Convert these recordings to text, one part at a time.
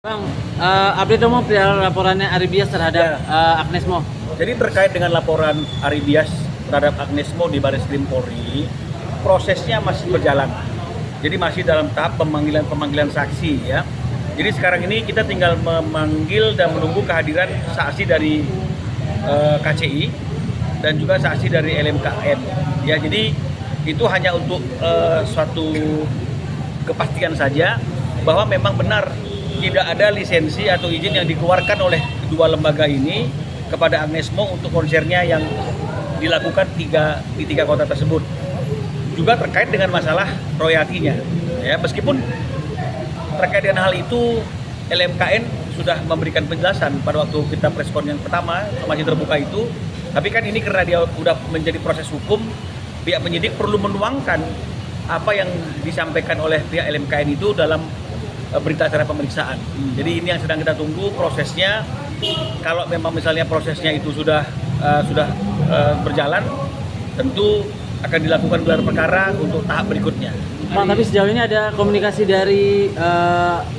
Bang, update dong perihal laporannya Aribias terhadap Agnes Mo. Jadi terkait dengan laporan Aribias terhadap Agnes Mo di Barreskrim Polri, prosesnya masih berjalan. Jadi masih dalam tahap pemanggilan saksi ya. Jadi sekarang ini kita tinggal memanggil dan menunggu kehadiran saksi dari KCI dan juga saksi dari LMKN. Ya, jadi itu hanya untuk suatu kepastian saja bahwa memang benar tidak ada lisensi atau izin yang dikeluarkan oleh kedua lembaga ini kepada Agnes Mo untuk konsernya yang dilakukan di tiga kota tersebut. Juga terkait dengan masalah royaltinya. Ya, meskipun terkait dengan hal itu LMKN sudah memberikan penjelasan pada waktu kita preskon yang pertama masih terbuka itu, tapi kan ini karena dia sudah menjadi proses hukum, pihak penyidik perlu menuangkan apa yang disampaikan oleh pihak LMKN itu dalam berita acara pemeriksaan. Jadi ini yang sedang kita tunggu prosesnya. Kalau memang misalnya prosesnya itu sudah berjalan, tentu akan dilakukan gelar perkara untuk tahap berikutnya. Bang, tapi sejauh ini ada komunikasi dari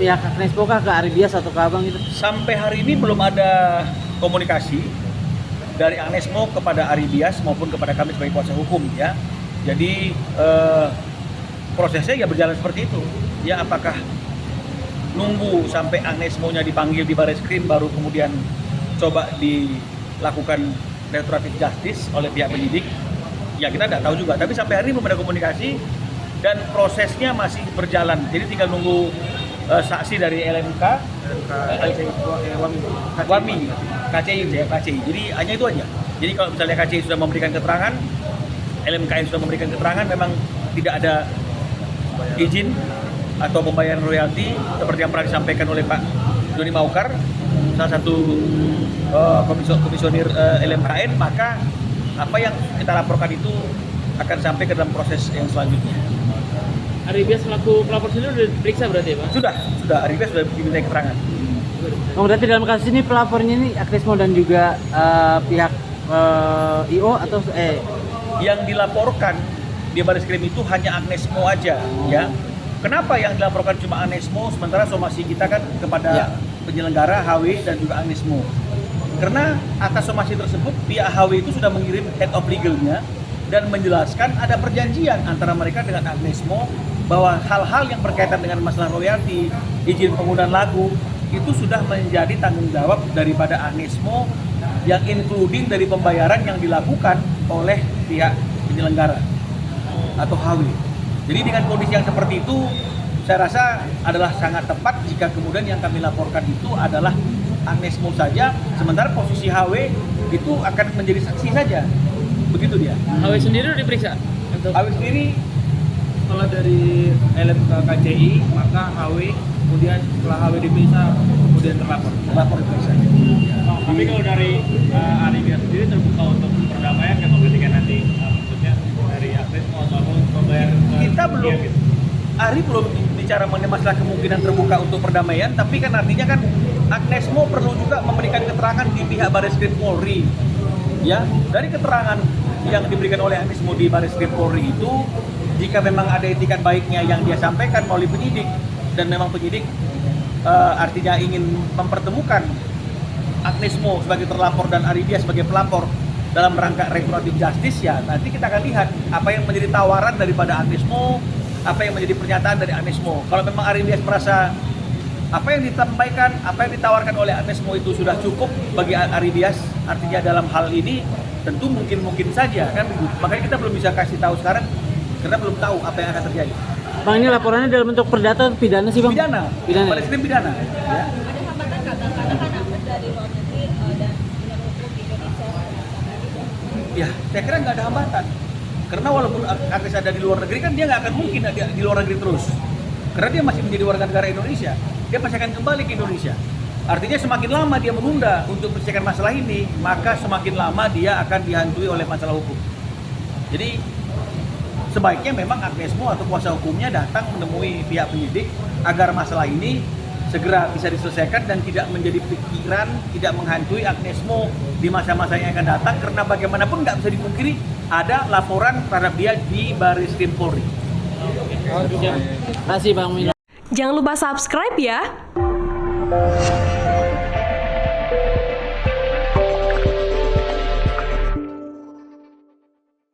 pihak Agnes Mo ke Aribias atau ke Abang itu? Sampai hari ini belum ada komunikasi dari Agnes Mo kepada Aribias maupun kepada kami sebagai kuasa hukum ya. Jadi prosesnya ya berjalan seperti itu. Ya, apakah nunggu sampai Agnes Mo-nya dipanggil di Barreskrim baru kemudian coba dilakukan restoratif justice oleh pihak penyidik, ya kita tidak tahu juga. Tapi sampai hari ini belum ada komunikasi dan prosesnya masih berjalan. Jadi tinggal nunggu saksi dari LMK, Wami, KCI. Jadi hanya itu aja. Jadi kalau misalnya KCI sudah memberikan keterangan, LMKN sudah memberikan keterangan, memang tidak ada izin atau pembayaran royalti seperti yang pernah disampaikan oleh Pak Joni Maukar, salah satu komisionir LMKN, maka apa yang kita laporkan itu akan sampai ke dalam proses yang selanjutnya. Aribias selaku pelapor sendiri sudah diperiksa berarti ya, Pak? Sudah. Aribias sudah diminta keterangan. Oh, berarti dalam kasus ini pelapornya ini Agnes Mo dan juga pihak IO atau yang dilaporkan di Barreskrim itu hanya Agnes Mo aja ya. Kenapa yang dilaporkan cuma Agnes Mo, sementara somasi kita kan kepada penyelenggara HW dan juga Agnes Mo. Karena atas somasi tersebut pihak HW itu sudah mengirim head of legalnya dan menjelaskan ada perjanjian antara mereka dengan Agnes Mo bahwa hal-hal yang berkaitan dengan masalah royalti, izin penggunaan lagu itu sudah menjadi tanggung jawab daripada Agnes Mo yang including dari pembayaran yang dilakukan oleh pihak penyelenggara atau HW. Jadi dengan kondisi yang seperti itu, saya rasa adalah sangat tepat jika kemudian yang kami laporkan itu adalah Agnes Mo saja, sementara posisi HW itu akan menjadi saksi saja. Begitu dia. HW sendiri sudah diperiksa? HW sendiri kalau dari LMK KCI, maka HW kemudian setelah HW diperiksa kemudian lapor diperiksa. Tapi kalau dari Aribias sendiri terbuka untuk perdamaian kan ketika nanti maksudnya dari Agnes Mo ataupun membayar kita belum gitu. Ari belum bicara mengenai masalah kemungkinan terbuka untuk perdamaian, tapi kan artinya kan Agnes Mo perlu juga memberikan keterangan di pihak Barreskrim Polri. Ya, dari keterangan yang diberikan oleh Agnes Mo di Barreskrim Polri itu, jika memang ada etikat baiknya yang dia sampaikan melalui penyidik dan memang penyidik artinya ingin mempertemukan Agnes Mo sebagai terlapor dan Aribias sebagai pelapor dalam rangka restoratif justice, ya nanti kita akan lihat apa yang menjadi tawaran daripada Agnes Mo, apa yang menjadi pernyataan dari Agnes Mo. Kalau memang Aribias merasa apa yang disampaikan, apa yang ditawarkan oleh Agnes Mo itu sudah cukup bagi Aribias, artinya dalam hal ini tentu mungkin saja kan, makanya kita belum bisa kasih tahu sekarang karena belum tahu apa yang akan terjadi. Bang, ini laporannya dalam bentuk perdata atau pidana sih, Bang? Pidana. Barreskrim pidana. Ya. Ada hambatan nggak Bang? Katakan Agnes dari luar negeri dan punya hukum di Indonesia Ya, saya kira nggak ada hambatan. Karena walaupun Agnes ada di luar negeri kan dia nggak akan mungkin di luar negeri terus. Karena dia masih menjadi warga negara Indonesia. Dia pasti akan kembali ke Indonesia. Artinya semakin lama dia menunda untuk menyelesaikan masalah ini, maka semakin lama dia akan dihantui oleh masalah hukum. Jadi sebaiknya memang Agnes Mo atau kuasa hukumnya datang menemui pihak penyidik agar masalah ini segera bisa diselesaikan dan tidak menjadi pikiran, tidak menghantui Agnes Mo di masa-masa yang akan datang, karena bagaimanapun nggak bisa dipungkiri ada laporan terhadap dia di Barreskrim Polri. Terima kasih, Bang Mino. Jangan lupa subscribe ya. Polri.